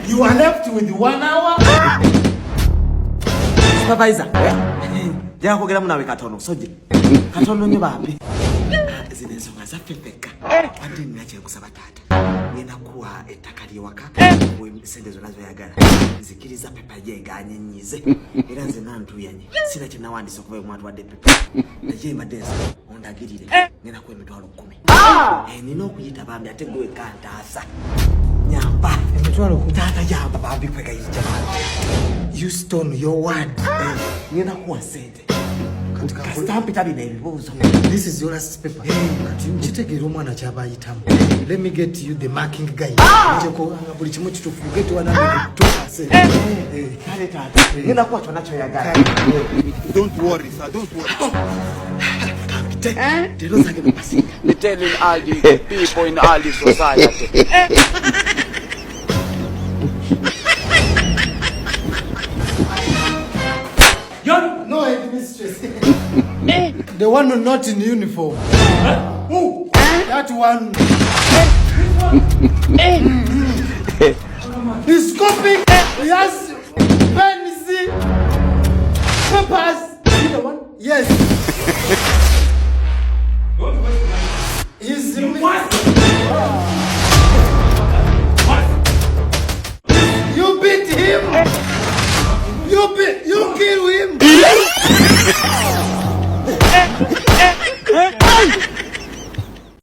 You are left with 1 hour. Supervisor. Jya kogera munawe katono soje. Katono nyo Bambi. Zinezo ngazafepeka. Andi ninache kusaba tata. Ngenda kuwa etakali waka. We sendezo nazo yagala. Zikiriza pepa jenga anyenyize. Era nze nantu yanyi. Sina kina wandisa kuba mwantu wa pepa. Naye madenza ondagirire. Ngenda ku emitwalo 10. Nino okuyita Bambi ate gwe kantasa. Nyamba emitwalo kutata yamba Bambi kwega yijama. You stone your word. Ngenda kuwa sente. This is your last paper. Chitegera omwana kyabayitamu. Let me get you the marking guide. Njeko buli kimu kitufuge wana tokase. Kale tata. Ngenda kuwa chona cho yagala. Don't worry, sir. Don't worry. Me telling all the people in all the society. No headmistress. The one not in uniform. Who? That one. He's copying. He has pens, papers. The one? Yes. He's You beat him.